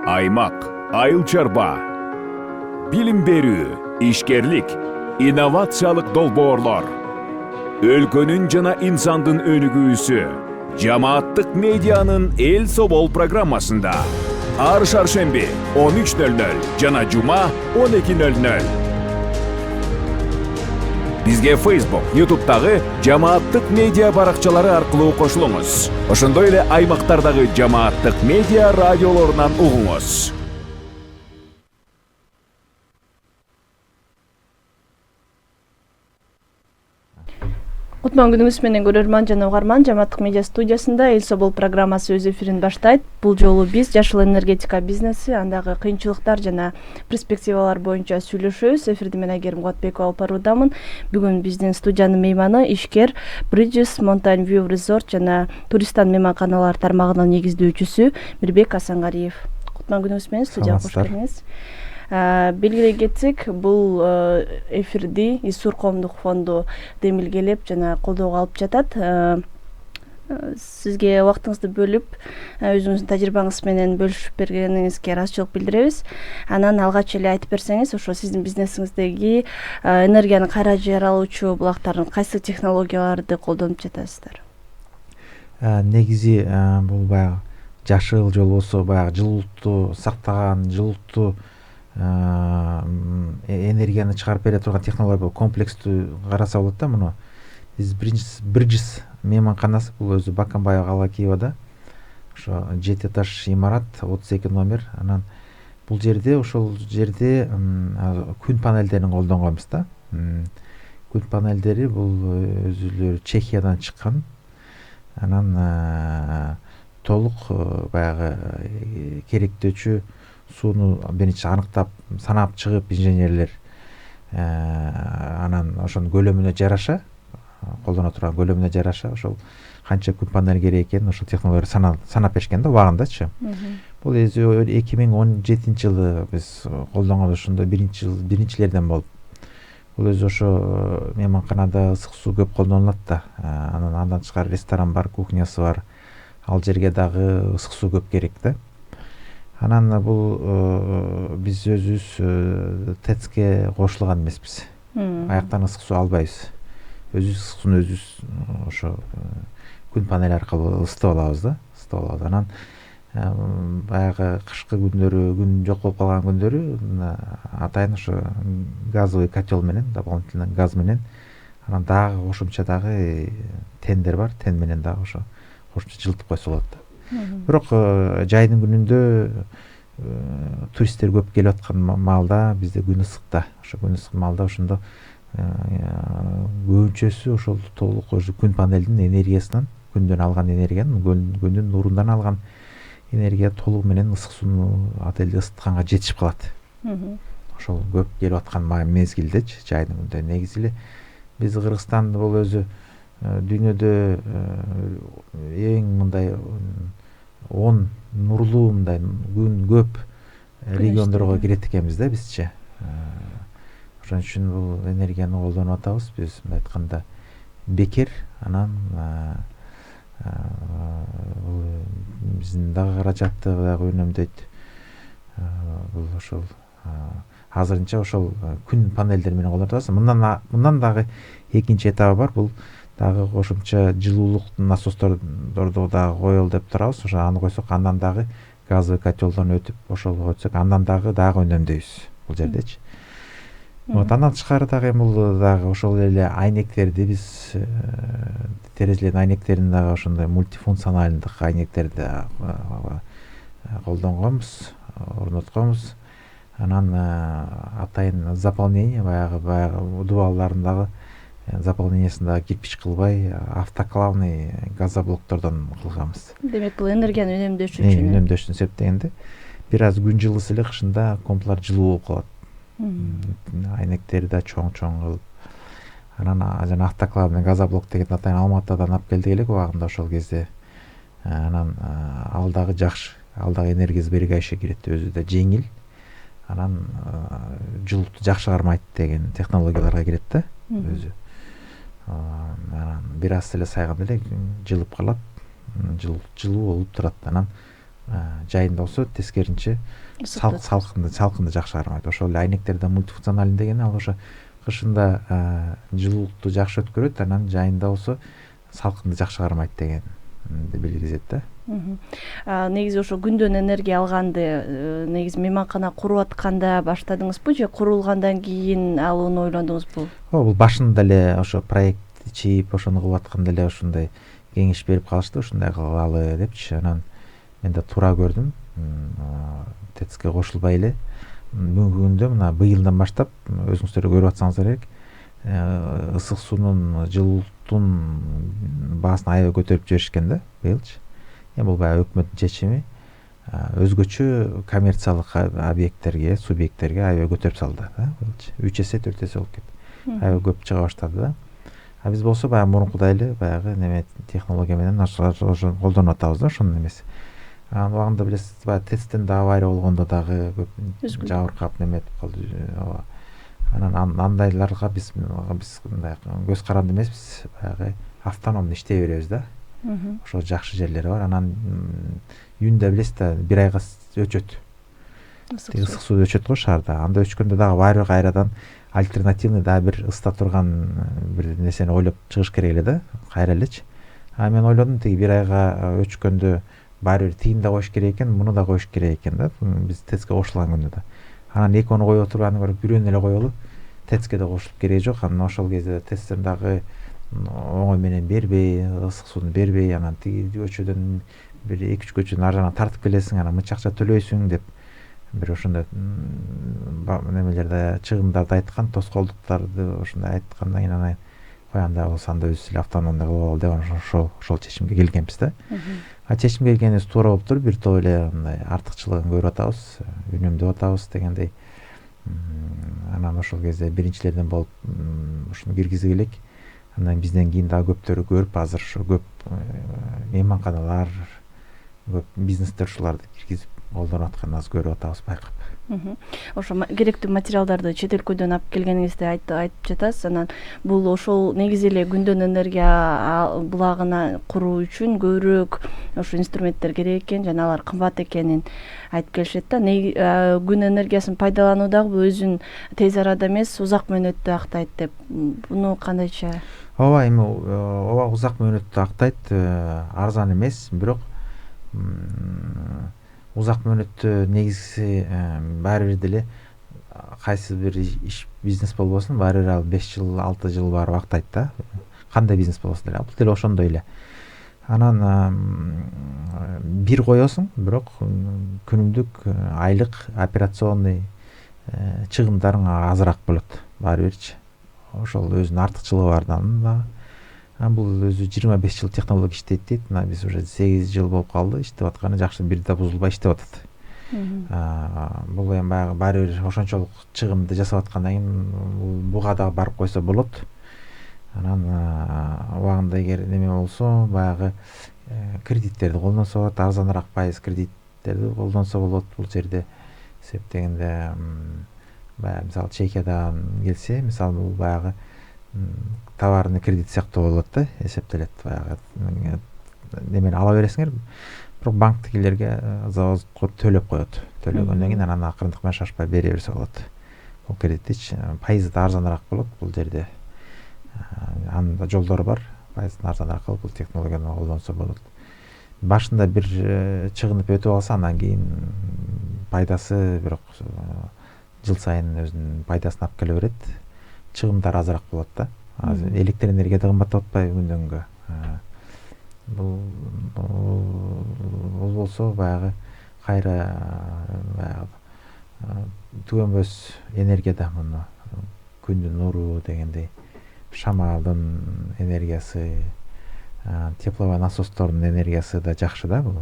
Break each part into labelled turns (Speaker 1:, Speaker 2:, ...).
Speaker 1: аймак, айыл чарба, билим берүү, ишкерлик, инновациялык долбоорлор, өлкөнүн жана инсандын өнүгүүсү, жамааттык медианын эл собол программасында ар шаршемби 13:00 жана жума 12:00. Бизге Facebook, YouTube'дагы жамааттык медиа баракчалары аркылуу кошулуңуз. Ошондой эле аймактардагы жамааттык медиа радиолорунан угуңуз.
Speaker 2: Кутман күнүңүз менен көрөрман жана угарман, жамааттык медиа студиясында Эл Собол программасы өз эфирин баштайт. Бул жолу биз жашыл энергетика бизнеси, андагы кыйынчылыктар жана перспективалар боюнча сүйлөшөбүз. Эфирди мен Айгерим Кубатбекова алып баруудамын. Бүгүн биздин студиянын мейманы ишкер Bridges Mountain View Resort жана туристтан мейманканалар тармагынын негиздөөчүсү Мирбек Асангариев. Кутман күнүңүз менен студияга кош келиңиз. Белгилей кетсек, бул эфирди Исур коомдук фонду демилгелеп жана колдоого алып жатат. Сизге убактыңызды бөлүп, өзүңүздүн тажрыйбаңыз менен бөлүшүп бергениңизге ыраазычылык билдиребиз. Анан алгач эле айтып берсеңиз, ошо сиздин бизнесиңиздеги энергияны кайра жаралуучу булактардын кайсы технологияларды колдонуп жатасыздар?
Speaker 3: Негизи бул баягы жашыл же болбосо баягы жылуулукту сактаган, жылуулукту энергияны чыгарып бере турган технология комплекстүү караса болот да. Муну биз Bridges мейманканасы, бул өзү Баканбаева кала Киевада. Ошо 7 этаж имарат, 32 номер. Анан бул жерде ошол жерде күн панелдерин колдонгонбуз да. Күн панелдери бул өзүлөрү Чехиядан чыккан. Анан толук баягы керектөөчү сууну биринчи аныктап, санап чыгып инженерлер, анан ошонун көлөмүнө жараша, колдоно турган көлөмүнө жараша ошол канча күн панель керек экенин ошол технология санап беришкен да убагындачы. Бул 2017 жылы биз колдонгон, ошондо биринчилерден болуп. Бул өзү ошо мейманканада ысык суу көп колдонулат да. Андан тышкары ресторан бар, кухнясы бар. Ал жерге дагы ысык суу көп керек да. Анан бул биз өзүбүз ТЭЦке кошулган эмеспиз. Аяктан ысык суу албайбыз. Өзүбүз ысык сууну өзүбүз ошо күн панель аркылуу ысытып алабыз да. Анан баягы кышкы күндөрү, күн жок болуп калган күндөрү атайын ошо газовый котел менен, дополнительно газ менен, анан дагы кошумча дагы тендер бар, тен менен дагы ошо кошумча жылытып койсо болот да. Бирок жайдын күнүндө туристтер көп келип аткан маалда бизде күн ысык да. Ошо күн ысык маалда ошондо көбүнчөсү ошол толук ошо күн панелдин энергиясынан, күндөн алган энергияны, күндүн нурундан алган энергия толугу менен ысык сууну отелди ысытканга жетишип калат. Ошол көп келип аткан мезгилдечи, жайдын күндө. Негизи эле биз Кыргызстан бул өзү дүйнөдө эң мындай 10 нурлуу мындай күн көп региондорго кирет экенбиз да бизче. Ошон үчүн бул энергияны колдонуп атабыз. Биз мындай айтканда бекер, анан биздин дагы каражатты дагы үнөмдөйт. Бул ошол азырынча ошол күн панелдери менен колдонуп атабыз. Мындан дагы экинчи этабы бар. Бул дагы кошумча жылуулук насосторду дагы коелу деп турабыз. Ошо аны койсок, андан дагы газовый котелдон өтүп, ошол койсок, андан дагы үнөмдөйбүз бул жердечи. Андан тышкары дагы бул дагы ошол эле айнектерди биз терезелердин айнектерин дагы ошондой мультифункционалдык айнектерди колдонгонбуз, орнотконбуз. Анан атайын заполнение, баягы дубалдардын дагы заполнениясын дагы кирпич кылбай, автоклавный газоблоктордон кылганбыз. Демек
Speaker 2: бул энергияны үнөмдөш үчүн.
Speaker 3: Үнөмдөш үчүн эсептегенде бир аз күн жылысы эле, кышында комплар жылуу болуп калат. Айнектери да чоң-чоң кылып. Анан жана автоклавный газоблок деген атайын Алматыдан алып келдик элек убагында ошол кезде. Анан ал дагы жакшы. Ал дагы энергия сберегающий кирет, өзү да жеңил. Анан жылуулукту жакшы кармайт деген технологияларга кирет да өзү. Анан бир аз эле сайганда эле жылып калат, жылуу болуп турат. Анан жайында болсо тескеринче салкынды жакшы кармайт. Ошол эле айнектерде мультифункциональный деген ал ошо кышында жылуулукту жакшы өткөрөт, анан жайында болсо салкынды жакшы кармайт дегенди билгизет да.
Speaker 2: Негизи ошо күндөн энергия алганды негизи мейманкана куруп атканда баштадыңызбы же курулгандан кийин алууну ойлондуңузбу?
Speaker 3: Бул башында эле ошо проект чийип ошону кылып атканда эле ушундай кеңеш берип калышты, ушундай кылалы депчи. Анан мен да туура көрдүм. ТЭЦке кошулбай эле бүгүнкү күндө мына быйылдан баштап өзүңүздөр көрүп атсаңыздар керек, ысык суунун, жылуулуктун баасын аябай көтөрүп жиберишкен да быйылчы. Бул баягы өкмөттүн чечими өзгөчө коммерциялык объекттерге, субъекттерге аябай көтөрүп салды да быйылчы. 3 эсе 4 эсе болуп кетти. Аябай көп чыга баштады да. Биз болсо баягы мурункудай эле баягы неме технология менен ошо колдонуп атабыз да, ошонун эмеси. Анан убагында билесиз, баягы ТЭЦтен да авария болгондо дагы көп жабыркап неметип калды. Анан андайларга биз мындай көз каранды эмеспиз, баягы автономдуу иштей беребиз да. Ошо жакшы жерлери бар. Анан июнда билесиз да, 1 айга өчөт. Ысык суу өчөт го шаарда. Анда өчкөндө дагы баары кайрадан альтернативный дагы бир ысыта турган бир нерсени ойлоп чыгыш керек эле да, кайра элечи. Мен ойлодум, тиги 1 айга өчкөндө баары бир тыйын да коюш керек экен, муну да коюш керек экен да, биз ТЭЦке кошулган күндө да. Анан экөөнү коюп отуруп, аны көрүп бирөөнү эле коелу, ТЭЦке да кошулуп кереги жок. Анан ошол кезде ТЭЦтен дагы оңой менен бербей, ысык сууну бербей, анан тиги көчөдөн бир 2-3 көчөнүн ар жагынан тартып келесиң, анан мынча акча төлөйсүң деп бир ошондой немелерде чыгымдарды айткан, тоскоолдуктарды ошондой айткандан кийин анан кояганда болсо анда өзүбүз эле автономдуу кылып алалы деп ошол чечимге келгенбиз да. Чечимге келгенибиз туура болуптур. Бир топ эле мындай артыкчылыгын көрүп атабыз, үнөмдөп атабыз дегендей. Анан ошол кезде биринчилерден болуп ушуну киргизе элек. Андан бизден кийин дагы көптөрү көрүп, азыр ушу көп мейманканалар, көп бизнестер ушуларды киргизип колдонуп атканын азыр көрүп атабыз, байкап.
Speaker 2: Ошо керектүү материалдарды чет өлкөдөн алып келгениңизди айтып жатасыз. Анан бул ошол негизи эле күндөн энергия булагына куруу үчүн көбүрөөк ошо инструменттер керек экен, жана алар кымбат экенин айтып келишет да. Күн энергиясын пайдалануу дагы өзүн тез арада эмес, узак мөөнөттө актайт деп. Буну кандайча?
Speaker 3: Ооба, узак мөөнөттө актайт, арзан эмес, бирок узак мөөнөттө негизи баары бир деле кайсы бир иш бизнес болбосун, баары бир ал 5 жыл, 6 жыл барып актайт да. Кандай бизнес болсо деле, бул деле ошондой эле. Анан бир коесуң, бирок күнүмдүк, айлык операционный чыгымдарың азыраак болот баары бирчи. Ошол өзүнүн артыкчылыгы бар да. Бул өзү 25 жыл технология иштейт дейт. Биз уже 8 жыл болуп калды иштеп атканы, жакшы бир да бузулбай иштеп атат. Бул эми баягы баары бир ошончолук чыгымды жасап аткандан кийин буга да барып койсо болот. Анан убагында эгер неме болсо, баягы кредиттерди колдонсо болот, арзаныраак пайыз кредиттерди колдонсо болот. Бул жерде эсептегенде баягы мисалы Чехиядан келсе, мисалы бул баягы товарный кредит сыяктуу болот да, эсептелет. Баягы немени ала бересиңер, бирок банктикилерге заводко төлөп коет. Төлөгөндөн кийин анан акырындык менен шашпай бере берсе болот. Бул кредиттичи пайызы да арзаныраак болот бул жерде. Анын да жолдору бар. Пайызын арзаныраак кылып бул технологияны колдонсо болот. Башында бир чыгынып өтүп алса, андан кийин пайдасы бирок жыл сайын өзүнүн пайдасын алып келе берет. Чыгымдар азыраак болот да. Электр энергия да кымбаттап атпайбы күндөн күнгө. Бул болсо баягы кайра баягы түгөнбөс энергия да, муну күндүн нуру дегендей, шамалдын энергиясы, тепловой насостордун энергиясы да жакшы да. Бул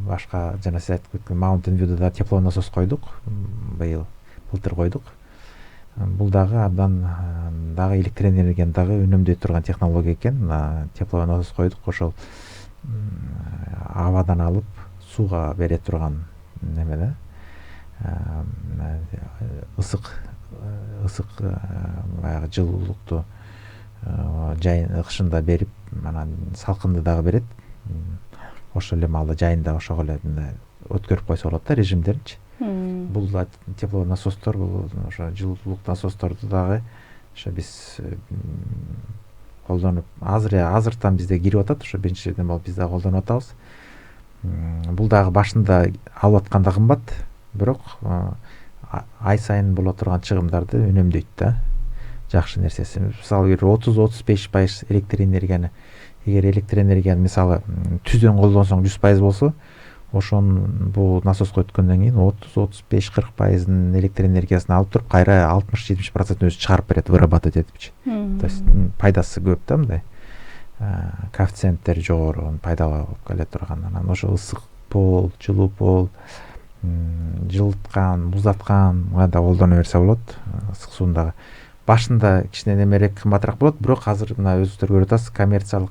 Speaker 3: башка жана сиз айтып кеткен Mountain View'да да тепловой насос койдук. Былтыр койдук. Бул дагы абдан дагы электр энергияны дагы үнөмдөй турган технология экен. Тепловой насос койдук, ошол абадан алып сууга бере турган неме да. Ысык баягы жылуулукту кышында берип, анан салкынды дагы берет. ошол эле маалда жайында ошого эле мындай өткөрүп койсо болот да режимдеринчи. Бул теплонасостор, бул ошо жылуулук насосторду дагы ошо биз колдонуп азыртан бизде кирип атат, ошо биринчиден болуп биз дагы колдонуп атабыз. Бул дагы башында алып атканда кымбат, бирок ай сайын боло турган чыгымдарды үнөмдөйт да. Жакшы нерсеси. Мисалы 30-35% электр энергияны, эгер электр энергияны мисалы түздөн колдонсоң 100% болсо, ошон бул насоска өткөндөн кийин 30-35-40% электр энергиясын алып туруп, кайра 60-70% өзү чыгарып берет, вырабатывать этипчи. То есть пайдасы көп да мындай. Коэффициенттери жогору пайдалуу келе турган. Анан ошо ысык пол, жылуу пол, жылыткан, муздатканга да колдоно берсе болот. Ысык суун дагы башында кичине немерээк кымбатыраак болот, бирок азыр мына өзүңүздөр көрүп атасыз, коммерциялык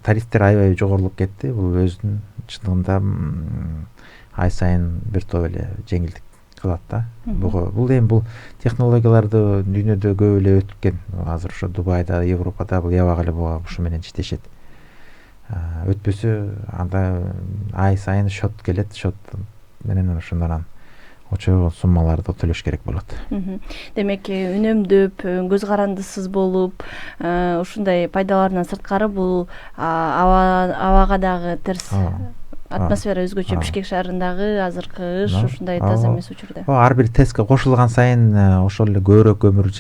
Speaker 3: тарифтер аябай жогорулуп кетти. Бул өзүнүн чындыгында ай сайын бир топ эле жеңилдик кылат да. Бул эми бул технологияларды дүйнөдө көп эле өткөн. Азыр ошо Дубайда, Европада бул ябак эле ушу менен иштешет. Өтпөсө анда ай сайын счет келет, счет менен ошондон очогон суммаларды төлөш керек болот.
Speaker 2: Демек, үнөмдөп, көз карандысыз болуп, ушундай пайдаларынан сырткары бул абага дагы терс атмосфера өзгөчө. Бишкек шаарындагы азыркы кыш ушундай таза эмес учурда.
Speaker 3: Ар бир тестке кошулган сайын ошол эле көбүрөөк көмүр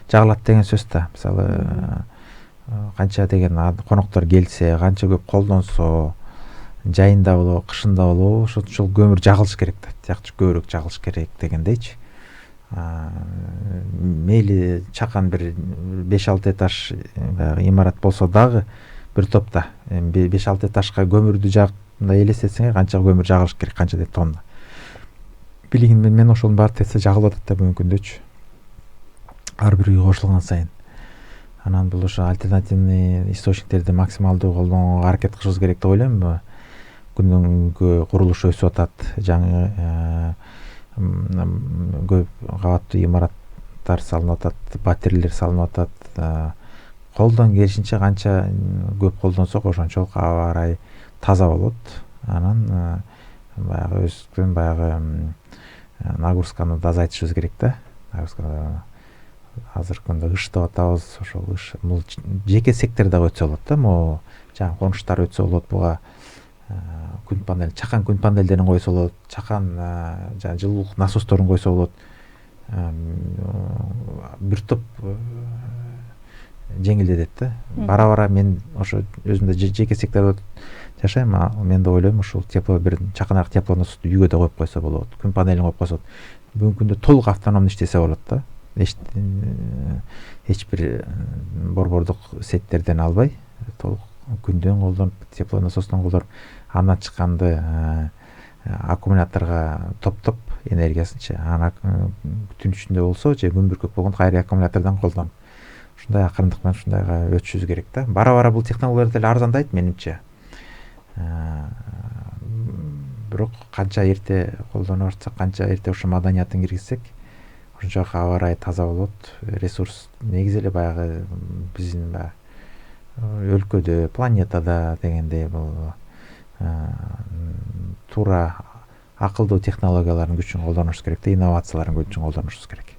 Speaker 3: жагылат деген сөз да. Мисалы канча деген коноктор келсе, канча көп колдонсо, жайында болобу, кышында болобу, ошол көмүр жагылыш керек да. Жакшы көбүрөөк жагылыш керек дегендейчи. Мейли чакан бир 5-6 этаж имарат болсо дагы бир топта 5-6 этажга көмүрдү жагып элестетсеңер канча көмүр жагылыш керек, канча тонна. Билигин мен ошонун баары тестте жагылып атат да бүгүнкү күндөчү. Ар бир үй кошулган сайын. Анан бул ошо альтернативный источниктерди максималдуу колдонууга аракет кылышыбыз керек деп ойлойм. Күндүнкү курулуш өсүп атат, жаңы көп кабаттуу имараттар салынып атат, батирелер салынып атат. Колдон келишинче канча көп колдонсок ошончолук аба ырайы таза болот. Анан баягы өзүнүн баягы нагрузканы да азайтышыбыз керек да. Азыркы күндө кыш деп атабыз, ошол кыш бул жеке сектордо өтсө болот да. Могу жаңы конуштар өтсө болот, буга күн панель, чакан күн панелдерин койсо болот, чакан жаңы жылуулук насосторун койсо болот. Бир топ жеңилдетет да. Бара-бара мен ошо өзүмдө жеке сектордо жашайм, мен да ойлойм ушул тепло бир чаканак теплонасосту үйгө да коюп койсо болот, күн панелин коюп койсо болот. Бүгүнкү күндө толук автономдуу иштесе болот да. Эч бир борбордук сеттерден албай, толук күндөн колдонуп, теплонасостон колдонуп, андан чыкканды аккумуляторго топтоп энергиясынчы, аны түн ичинде болсо же күн бүркөк болгондо кайра аккумулятордон колдонуп, ушундай акырындык менен ушундайга өтүшүбүз керек да. Бара-бара бул технологиялар деле арзандайт менимче. Бирок канча эрте колдоно баштасак, канча эрте ушул маданиятын киргизсек, ошончо аба ырайы таза болот. Ресурс негизи эле баягы биздин өлкөдө, планетада дегендей бул туура акылдуу технологиялардын күчүн колдонушубуз керек да, инновациялардын күчүн колдонушубуз керек.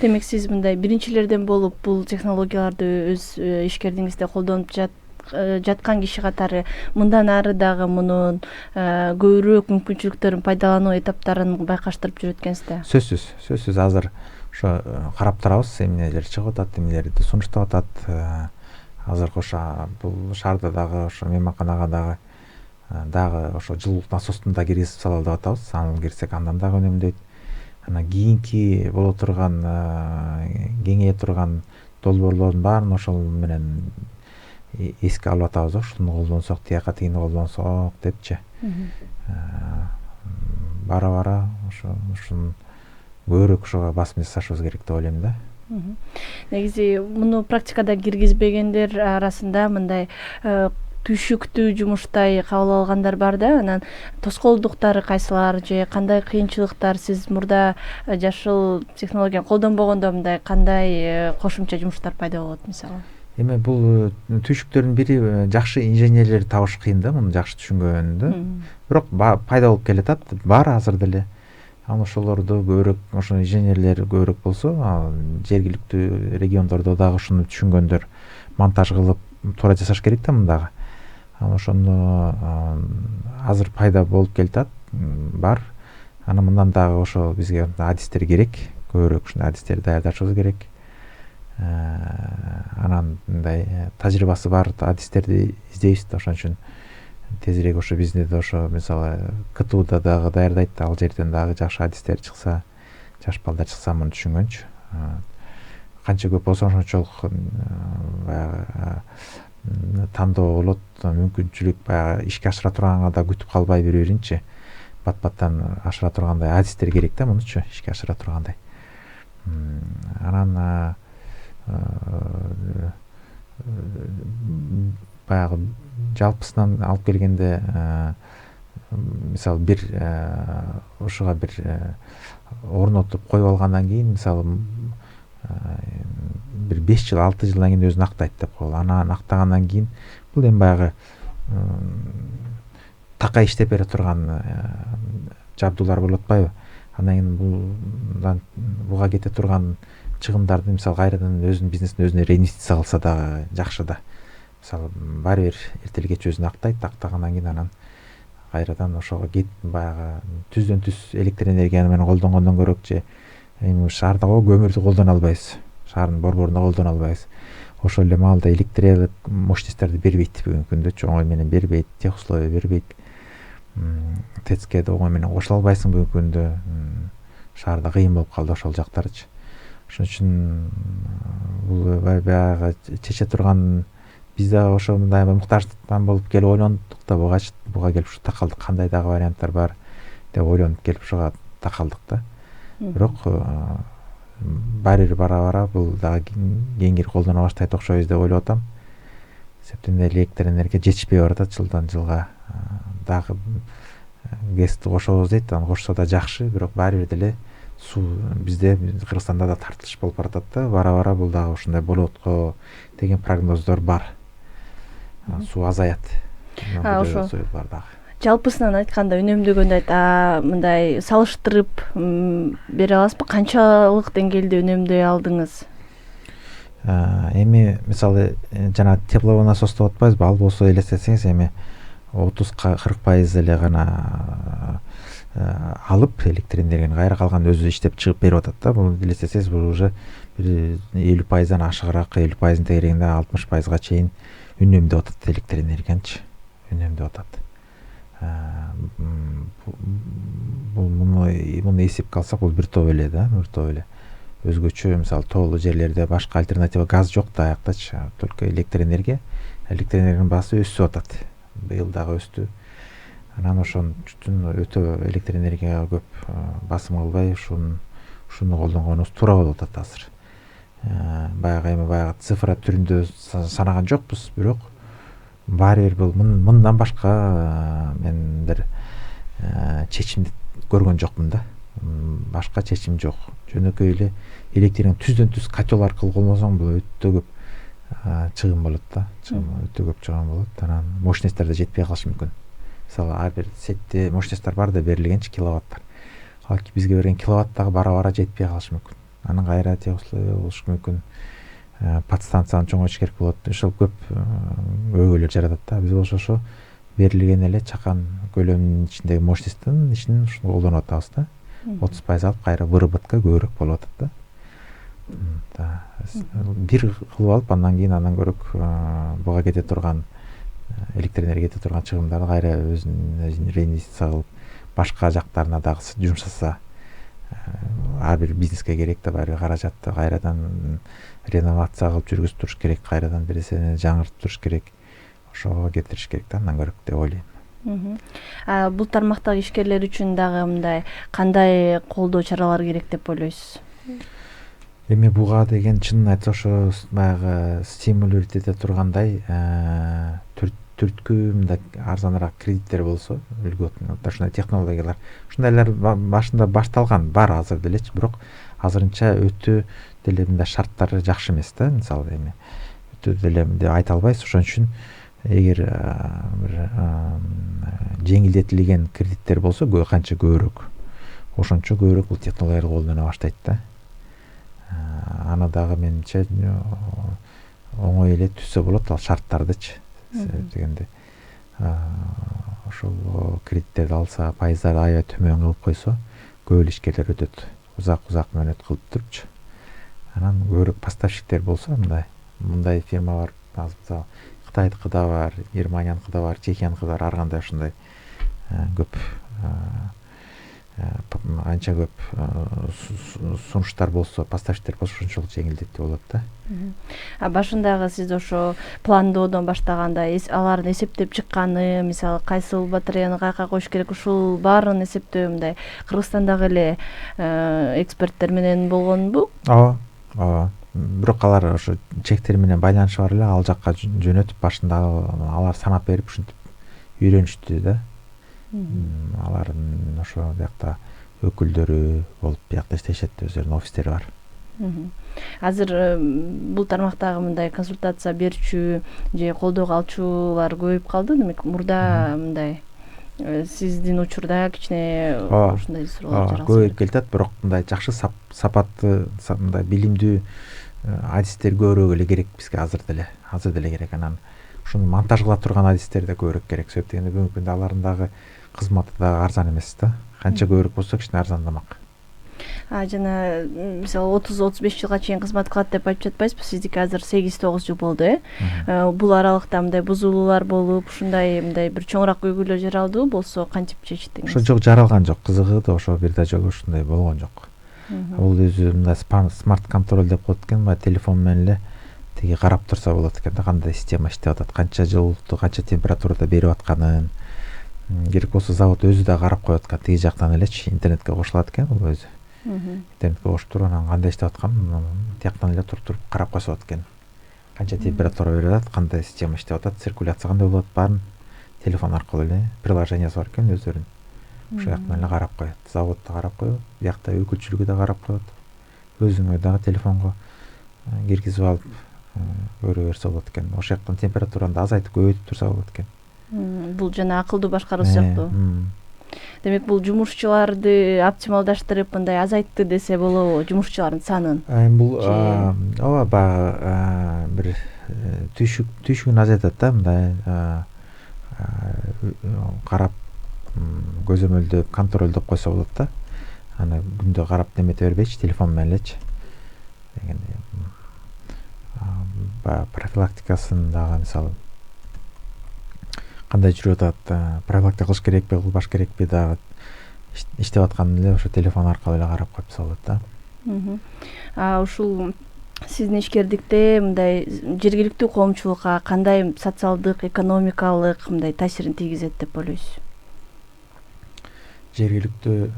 Speaker 2: Демек, сиз мындай биринчилерден болуп бул технологияларды өз ишкердигиңизде колдонуп жаткан киши катары мындан ары дагы мунун көбүрөөк мүмкүнчүлүктөрүн пайдалануу этаптарын байкаштырып жүрөт экенсиз да. Сөзсүз
Speaker 3: азыр ошо карап турабыз, эмнелер чыгып атат, эмнелерди сунуштап атат. Азыркы ошо бул шаарда дагы ошо мейманканага дагы ошо жылуулук насостун да киргизип салалы деп атабыз. Аны кирсек андан дагы үнөмдөйт. Анан кийинки боло турган кеңейе турган долбоорлордун баарын ошол менен эске алып атабыз. Ушуну колдонсок, тияка тигини колдонсок депчи. Бара-бара ушуну көбүрөөк ошого басым жасашыбыз керек деп ойлойм да.
Speaker 2: Негизи муну практикада киргизбегендер арасында мындай түйшүктүү жумуштай кабыл алгандар бар да. Анан тоскоолдуктары кайсылар же кандай кыйынчылыктар сиз мурда жашыл технологияны колдонбогондо мындай кандай кошумча жумуштар пайда болот мисалы?
Speaker 3: Эми бул түйшүктөрдүн бири жакшы инженерлер табыш кыйын да, муну жакшы түшүнгөндө. Бирок пайда болуп келатат, бар азыр деле. Анан ошолорду көбүрөөк, ошо инженерлер көбүрөөк болсо, жергиликтүү региондордо дагы ушуну түшүнгөндөр монтаж кылып туура жасаш керек да мындагы. Анан ошону азыр пайда болуп келатат, бар. Анан мындан дагы ошо бизге адистер керек, көбүрөөк ушундай адистерди даярдашыбыз керек. Анан мындай тажрыйбасы бар адистерди издейбиз да, ошон үчүн тезирээк ошо бизде да ошо мисалы КТУда дагы даярдайт, ал жерден дагы жакшы адистер чыкса, жаш балдар чыкса муну түшүнгөнчү. Канча көп болсо ошончолук баягы тандоо болот, мүмкүнчүлүк баягы ишке ашыра турганга да күтүп калбай бири-биринчи бат-баттан ашыра тургандай адистер керек да, мунучу ишке ашыра тургандай. Анан баягы жалпысынан алып келгенде мисалы бир ушуга бир орнотуп коюп алгандан кийин, мисалы бир 5 жыл 6 жылдан кийин өзүн актайт деп коелу. Анан актагандан кийин бул эми баягы такай иштеп бере турган жабдуулар болуп атпайбы? Андан кийин буга кете турган чыгымдарды мисалы кайрадан өзүнүн бизнесине өзүнө реинвестиция кылса дагы жакшы да. Мисалы баары бир эртели кеч өзүн актайт, актагандан кийин анан кайрадан ошого баягы түздөн түз электр энергияны менен колдонгондон көрөк же эми шаардагы көмүрдү колдоно албайбыз, шаардын борборунда колдоно албайбыз. Ошол эле маалда электриялык мощностьтарды бербейт бүгүнкү күндө, оңой менен бербейт, тех условия бербейт. ТЭЦке да оңой менен кошула албайсың бүгүнкү күндө, шаарда кыйын болуп калды ошол жактарчы. Ошон үчүн бул баягы чече турган, биз да ошо мындай муктаждыктан болуп келип ойлондук да, буга келип ушу такалдык, кандай дагы варианттар бар деп ойлонуп келип ушуга такалдык да. Бирок баары бир бара бул дагы кеңири колдоно баштайт окшойбуз деп ойлоп атам. Эсептегенде электр энергия жетишпей баратат жылдан жылга. Дагы ГЭСти кошобуз дейт, аны кошсо да жакшы, бирок баары бир деле суу бизде Кыргызстанда да тартылыш болуп баратат да, бара бул дагы ушундай болот го деген прогноздор бар. Суу азаят.
Speaker 2: Ошо жалпысынан айтканда үнөмдөгөндө мындай салыштырып бере аласызбы? Канчалык деңгээлде үнөмдөй алдыңыз?
Speaker 3: Эми мисалы жана теплонасос деп атпайбызбы? Ал болсо элестетсеңиз эми 30-40% эле гана алып электр энергияны, кайра калган өзү иштеп чыгып берип атат да. Бул элестетсеңиз бул уже 50%дан ашыгыраак, 50%-ын тегерегинде 60%га чейин үнөмдөп атат электр энергиянычы. Үнөмдөп атат. Муну эсепке алсак бул бир топ эле да, бир топ эле. Өзгөчө мисалы тоолуу жерлерде башка альтернатива газ жок да аяктачы, только электр энергия. Электр энергиянын баасы өсүп атат. Быйыл дагы өстү. Анан ошон үчүн өтө электр энергияга көп басым кылбай ушуну колдонгонубуз туура болуп атат азыр. Баягы цифра түрүндө санаган жокпуз, бирок баары бир бул мындан башка мен бир чечимди көргөн жокмун да. Башка чечим жок. Жөнөкөй эле электрин түздөн түз котел аркылуу колдонсоң бул өтө көп чыгым болот да. Өтө көп чыгым болот. Анан мощностьтар да жетпей калышы мүмкүн. Мисалы ар бир сетте мощностьтар бар да, берилгенчи киловаттар. Ал бизге берген киловатт дагы бара жетпей калышы мүмкүн. Анан кайра тех условия болушу мүмкүн. Подстанцияны чоңойтуш керек болот. Ошол көп өйгөлөр жаратат да. Биз болсо ошо берилген эле чакан көлөмүнүн ичиндеги мощностьтун ишин ушуну колдонуп атабыз да. 30% алып кайра выработка көбүрөөк болуп атат да. Бир кылып алып андан кийин андан көрөк буга кете турган электр энергия кете турган чыгымдарды кайра өзүнүн реинвестиция кылып башка жактарына дагы жумшаса, ар бир бизнеске керек да, баары каражатты кайрадан реновация кылып жүргүзүп туруш керек, кайрадан бир нерсени жаңыртып туруш керек. Ошого кетириш керек да, андан көрөк деп ойлойм.
Speaker 2: Бул тармактагы ишкерлер үчүн дагы мындай кандай колдоо чаралары керек деп ойлойсуз?
Speaker 3: Эми буга деген чынын айтса ошо баягы стимул ете тургандай түрткү мындай арзаныраак кредиттер болсо, льготный ушундай технологиялар, ушундайлар башында башталган, бар азыр делечи, бирок азырынча өтө деле мындай шарттары жакшы эмес да. Мисалы эми өтө өтө деле деп айта албайбыз. Ошон үчүн эгер бир жеңилдетилген кредиттер болсо канча көбүрөөк, ошончо көбүрөөк бул технологиялар колдоно баштайт да. Аны дагы менимче оңой эле түзсө болот ал шарттардычы. Себеп дегенде ошол кредиттерди алса, пайыздарды аябай төмөн кылып койсо, көп эле ишкерлер өтөт. Узак мөөнөт кылып турупчу. Анан көбүрөөк поставщиктер болсо, мындай фирма бар, мисалы Кытайдыкы да бар, Германияныкы да бар, Чехияныкы да бар, ар кандай ушундай көп анча көп сунуштар болсо, поставщиктер болсо ошончолук жеңилдетүү болот да.
Speaker 2: Башындагы сиз ошо пландоодон баштаганда алардын эсептеп чыкканы, мисалы кайсыл батареяны каяка коюш керек, ушул баарын эсептөө мындай Кыргызстандагы эле эксперттер менен болгонбу?
Speaker 3: Ооба. Бирок алар ошо чектер менен байланышы бар эле, ал жакка жөнөтүп башында алар санап берип ушинтип үйрөнүштү да. Алардын ошо биякта өкүлдөрү болуп биякта иштешет, өздөрүнүн офистери бар.
Speaker 2: Азыр бул тармактагы мындай консультация берүүчү же колдоо алчулар көбөйүп калды. Демек мурда мындай сиздин учурда кичине ушундай суроолор жаралса
Speaker 3: көбөйүп келатат, бирок мындай жакшы сапаттуу, мындай билимдүү адистер көбүрөөк эле керек бизге азыр деле керек. Анан ушуну монтаж кыла турган адистер да көбүрөөк керек. Себеп дегенде бүгүнкү күндө алардын дагы кызматы дагы арзан эмес да. Канча көбүрөөк болсо кичине арзандамак.
Speaker 2: Жана мисалы 30-35 жылга чейин кызмат кылат деп айтып жатпайсызбы? Сиздики азыр 8-9 жыл болду, Бул аралыкта мындай бузулуулар болуп, ушундай мындай бир чоңураак көйгөйлөр жаралдыбы, болсо кантип чечтиңиз?
Speaker 3: Ошо жок, жаралган жок. Кызыгы да ошо бир да жолу ушундай болгон жок. Бул өзү мындай смарт контроль деп коет экен, баягы телефон менен эле тиги карап турса болот экен да, кандай система иштеп атат, канча жылуулукту, канча температурада берип атканын. Керек болсо завод өзү да карап коет экен, тиги жактан элечи интернетке кошулат экен бул өзү. Интернетке кошуп туруп анан кандай иштеп атканын тияктан эле туруп карап койсо болот экен. Канча температура берип атат, кандай система иштеп атат, циркуляция кандай болот, баарын телефон аркылуу эле приложениясы бар экен өздөрүнүн. Ошол жактан эле карап коет. Завод да карап коет, биякта өкүлчүлүгү да карап коет. Өзүңөр дагы телефонго киргизип алып көрө берсе болот экен. Ошол жактан температураны азайтып көбөйтүп турса болот экен.
Speaker 2: Бул жана акылдуу башкаруу сыяктуу. Демек бул жумушчуларды оптималдаштырып, мындай азайтты десе болобу, жумушчулардын санын?
Speaker 3: Бул ооба, баягы бир түйшүгүн азайтат да, мындай карап көзөмөлдөп, контролдоп койсо болот да. Аны күндө карап немете бербейчи, телефон менен элечи. Дегенде профилактикасын дагы мисалы кандай жүрүп атат, профилактика кылыш керекпи, кылбаш керекпи дагы иштеп атканын эле ошо телефон аркылуу эле карап койсо болот да.
Speaker 2: Ушул сиздин ишкердикте мындай жергиликтүү коомчулукка кандай социалдык, экономикалык мындай таасирин тийгизет деп ойлойсуз?
Speaker 3: Жергиликтүү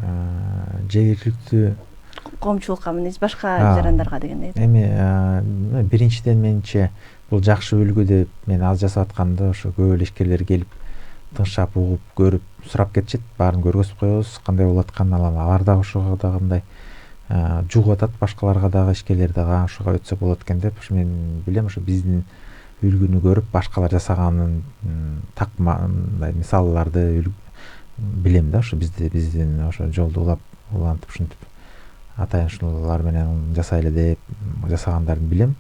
Speaker 2: коомчулукка эмес, башка жарандарга дегенде.
Speaker 3: Эми биринчиден менимче бул жакшы үлгү деп мен аз жасап атканды ошо көп эле ишкерлер келип тыңшап, угуп, көрүп, сурап кетишет. Баарын көргөзүп коебуз, кандай болуп атканын. Алар дагы ошого дагы мындай жугуп атат, башкаларга дагы, ишкерлер дагы ошого өтсө болот экен деп. Ошо мен билем, ошо биздин үлгүнү көрүп, башкалар жасаганын мындай мисалларды билем да. Ошо биздин ошо жолду улантып ушинтип атайын ушулар менен жасайлы деп жасагандарын билем.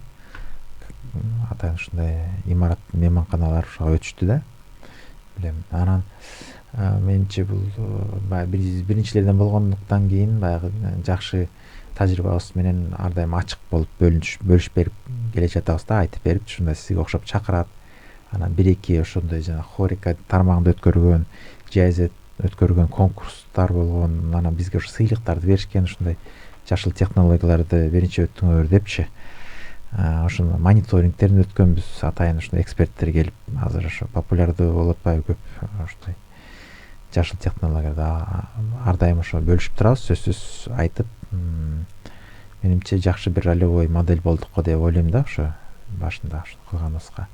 Speaker 3: Атайын ушундай имарат, мейманканалар ошого өтүштү да. Билем. Анан менимче бул биринчилерден болгондуктан кийин баягы жакшы тажрыйбабыз менен ар дайым ачык болуп бөлүшүп берип келе жатабыз да, айтып берип, ушундай сизге окшоп чакырат. Анан 1-2 ошондой жана хорика тармагында өткөргөн, жайзет өткөргөн конкурстар болгон, анан бизге ушу сыйлыктарды беришкен, ушундай жашыл технологияларды биринчи өттүңөр депчи. Ошону мониторингтерин өткөнбүз, атайын ушундай эксперттер келип, азыр ошо популярдуу болуп атпайбы көп ушундай жашыл технологияда ар дайым ошо бөлүшүп турабыз, сөзсүз айтып. Менимче жакшы бир ролевой модель болдук го деп ойлойм да, ошо башында ошо кылганыбызга.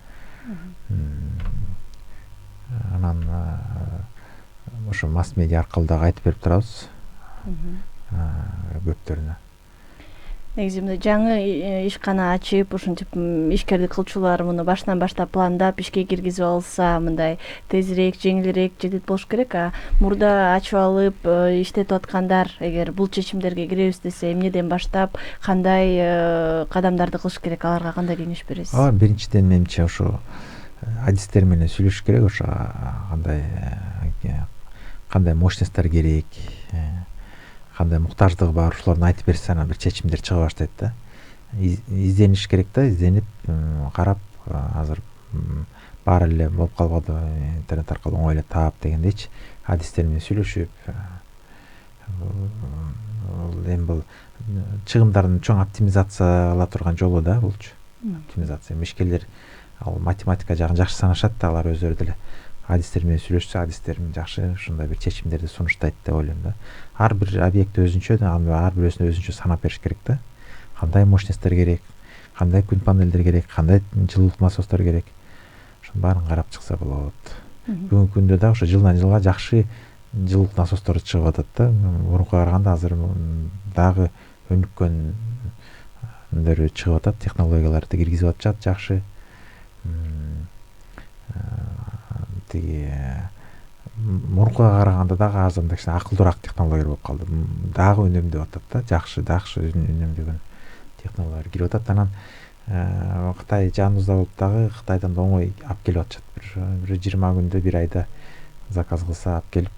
Speaker 3: Анан ошо масс медиа аркылуу дагы айтып берип турабыз көптөрүнө.
Speaker 2: негизи мындай жаңы ишкана ачып ушинтип ишкердик кылчулар муну башынан баштап пландап ишке киргизип алса мындай тезирээк жеңилирээк жедет болуш керек. А мурда ачып алып иштетип аткандар эгер бул чечимдерге киребиз десе эмнеден баштап кандай кадамдарды кылыш керек, аларга кандай кеңеш бересиз?
Speaker 3: Биринчиден менимче ошо адистер менен сүйлөшүш керек, ошо кандай мощностьтар керек, кандай муктаждыгы бар, ушуларды айтып берсе анан бир чечимдер чыга баштайт да. Издениш керек да, изденип карап, азыр баары эле болуп калбады, интернет аркылуу оңой эле таап дегендейчи, адистер менен сүйлөшүп, эми бул чыгымдардын чоң оптимизацияла турган жолу да булчу. Оптимизация. Ишкерлер ал математика жагын жакшы санашат да, алар өздөрү деле адистер менен сүйлөшсө, адистер жакшы ушундай бир чечимдерди сунуштайт деп ойлойм да. Ар бир объект өзүнчө, ар бирөөсүнө өзүнчө санап бериш керек да. Кандай мощностьтер керек, кандай күн панелдер керек, кандай жылуулук насостор керек. Ошонун баарын карап чыкса болот. Бүгүнкү күндө да ошо жылдан жылга жакшы жылуулук насостор чыгып атат да. Мурункуга караганда азыр дагы өнүккөндөрү чыгып атат, технологияларды киргизип атышат жакшы. Тиги мурункуга караганда дагы азыр мындай кичине акылдуураак технологиялар болуп калды. Дагы үнөмдөп атат да, жакшы үнөмдөгөн технологиялар кирип атат. Анан Кытай жаныбызда болуп дагы Кытайдан да оңой алып келип атышат. Бир 20 күндө, бир айда заказ кылса алып келип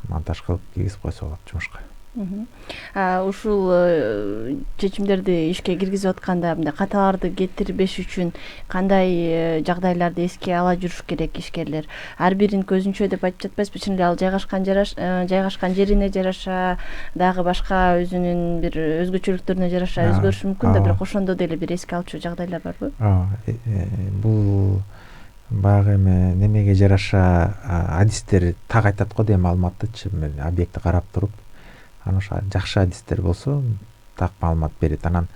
Speaker 3: монтаж кылып киргизип койсо болот жумушка.
Speaker 2: Ушул чечимдерди ишке киргизип атканда мындай каталарды кетирбеш үчүн кандай жагдайларды эске ала жүрүш керек ишкерлер? Ар бирин көзүнчө деп айтып жатпайсызбы? Чын эле ал жайгашкан жерине жараша, дагы башка өзүнүн бир өзгөчөлүктөрүнө жараша өзгөрүшү мүмкүн да, бирок ошондо деле бир эске алчу жагдайлар барбы?
Speaker 3: Бул баягы эми немеге жараша адистер так айтат го дейм, маалыматтычы объектти карап туруп, анан ошо жакшы адистер болсо так маалымат берет. Анан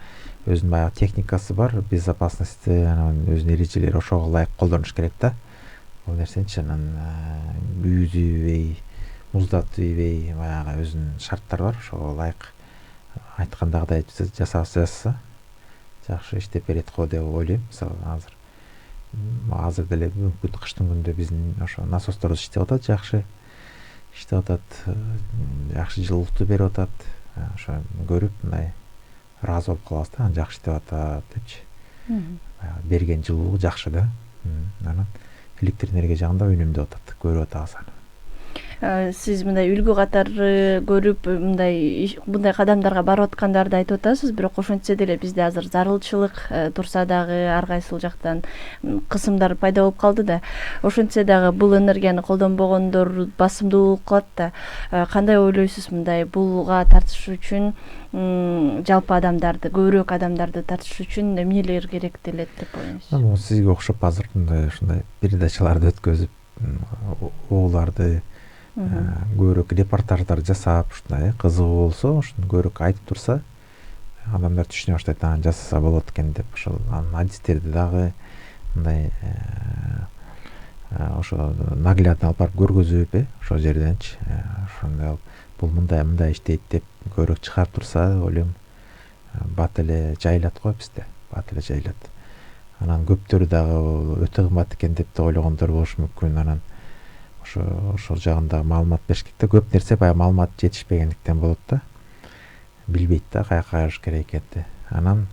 Speaker 3: өзүнүн баягы техникасы бар, безопасности, анан өзүнүн эрежелери, ошого ылайык колдонуш керек да. Бул нерсеничи анан үйдүбөй, муздатбай, баягы өзүнүн шарттары бар, ошого ылайык айткандагыдай жасаса жакшы иштеп берет го деп ойлойм. Мисалы азыр деле бүгүнкү кыштын күндө биздин ошо насосторубуз иштеп атат, жакшы иштеп атат, жакшы жылуулукту берип атат. Ошо көрүп мындай ыраазы болуп калабыз да, жакшы иштеп атат депчи. Берген жылуулугу жакшы да. Анан электр энергия жагында үнөмдөп атат, көрүп атабыз аны.
Speaker 2: Сиз мындай үлгү катары көрүп мындай кадамдарга барып аткандарды айтып атасыз, бирок ошентсе деле бизде азыр зарылчылык турса дагы ар кайсыл жактан кысымдар пайда болуп калды да. Ошентсе дагы бул энергияны колдонбогондор басымдуу болуп калат да. Кандай ойлойсуз мындай булга тартыш үчүн, жалпы адамдарды, көбүрөөк адамдарды тартыш үчүн эмнелер керек делет деп ойлойсуз?
Speaker 3: Сизге окшоп азыр ушундай передачаларды өткөзүп, ооларды көбүрөөк репортаждар жасап, ушундай кызыгуу болсо, ушуну көбүрөөк айтып турса, адамдар түшүнө баштайт, жасаса болот экен деп. Ошол адистерди дагы мындай ошо наглядно алып барып көргөзүп, ошол жерденчи ошондой алып, бул мындай иштейт деп көбүрөөк чыгарып турса, ойлойм бат эле жайылат го бизде, бат эле жайылат. Анан көптөрү дагы өтө кымбат экен деп да ойлогондор болушу мүмкүн. Анан ошол жагында маалымат бериш керек да. Көп нерсе баягы маалымат жетишпегендиктен болот да. Билбейт да каяка караш керек экенди. Анан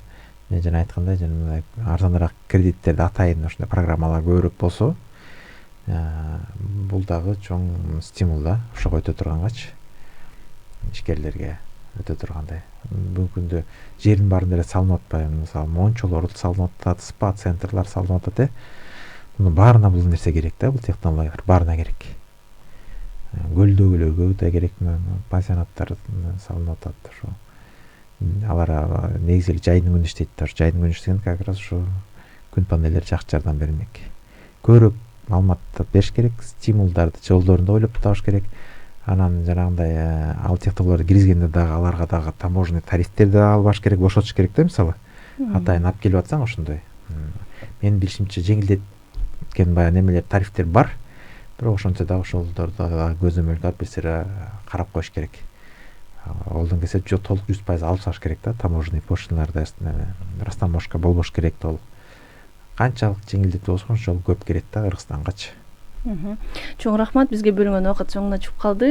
Speaker 3: мен жана айткандай, мындай арзаныраак кредиттерди атайын ушундай программалар көбүрөөк болсо, бул дагы чоң стимул да, ошого өтө тургангачы. Ишкерлерге өтө тургандай. Бүгүнкү күндө жердин баарында эле салынып атпайбы? Мисалы, мончолор салынып атат, спа центрлар салынып атат. Мунун баарына бул нерсе керек да, бул технологиялар баарына керек. Көлдөгүлөргө да керек, пансионаттар салынып атат. Ошо алар негизи эле жайдын күнү иштейт да. Жайдын күнү иштеген как раз ошо күн панелдери жакшы жардам бермек. Көбүрөөк маалымат бериш керек, стимулдарды, жолдорун да ойлоп табыш керек. Анан жанагындай ал технологияларды киргизгенде дагы аларга дагы таможенный тарифтерди албаш керек, бошотуш керек да. Мисалы, атайын алып келип атсаң ошондой. Менин билишимче жеңилдеткен баягы немелер, тарифтер бар. Бирок ошончо дагы ошолдорду көзөмөлгө алып, бир сыйра карап коюш керек. колдон келсе толук 100% алып сатыш керек да, таможенный пошлиналарды растаможка болбош керек толук. Канчалык жеңилдетүү болсо ошол көп келет да Кыргызстангачы.
Speaker 2: Чоң рахмат, бизге бөлүнгөн убакыт соңуна чыгып калды.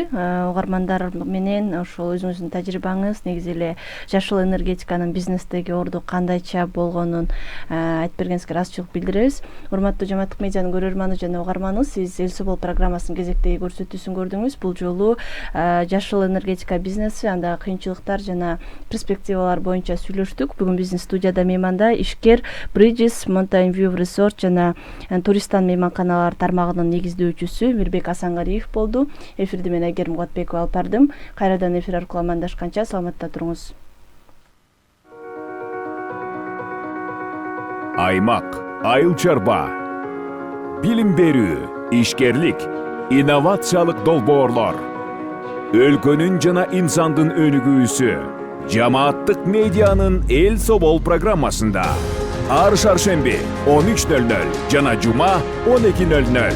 Speaker 2: Угармандар менен ошол өзүңүздүн тажрыйбаңыз, негизи эле жашыл энергетиканын бизнестеги орду кандайча болгонун айтып бергениңизге ыраазычылык билдиребиз. Урматтуу Жамааттык медианын көрөрманы жана угарманы, сиз Эл Собол программасынын кезектеги көрсөтүүсүн көрдүңүз. Бул жолу жашыл энергетика бизнеси, андагы кыйынчылыктар жана перспективалар боюнча сүйлөштүк. Бүгүн биздин студияда мейманда ишкер Bridges Mountain View Resort жана Туристан мейманканалар тармагынын негиздөөчүсү Мирбек Асангариев болду. Эфирди мен Айгерим Кубатбекова алып бардым. Кайрадан эфир аркылуу амандашканча саламатта туруңуз.
Speaker 1: Аймак, айыл чарба, билим берүү, ишкерлик, инновациялык долбоорлор, өлкөнүн жана инсандын өнүгүүсү Жамааттык медианын Эл Собол программасында ар шаршемби 13:00 жана жума 12:00.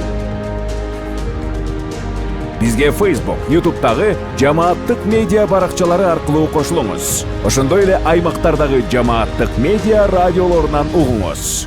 Speaker 1: Бизге Facebook, YouTube'дагы Жамааттык медиа баракчалары аркылуу кошулуңуз. Ошондой эле аймактардагы Жамааттык медиа радиолорунан угуңуз.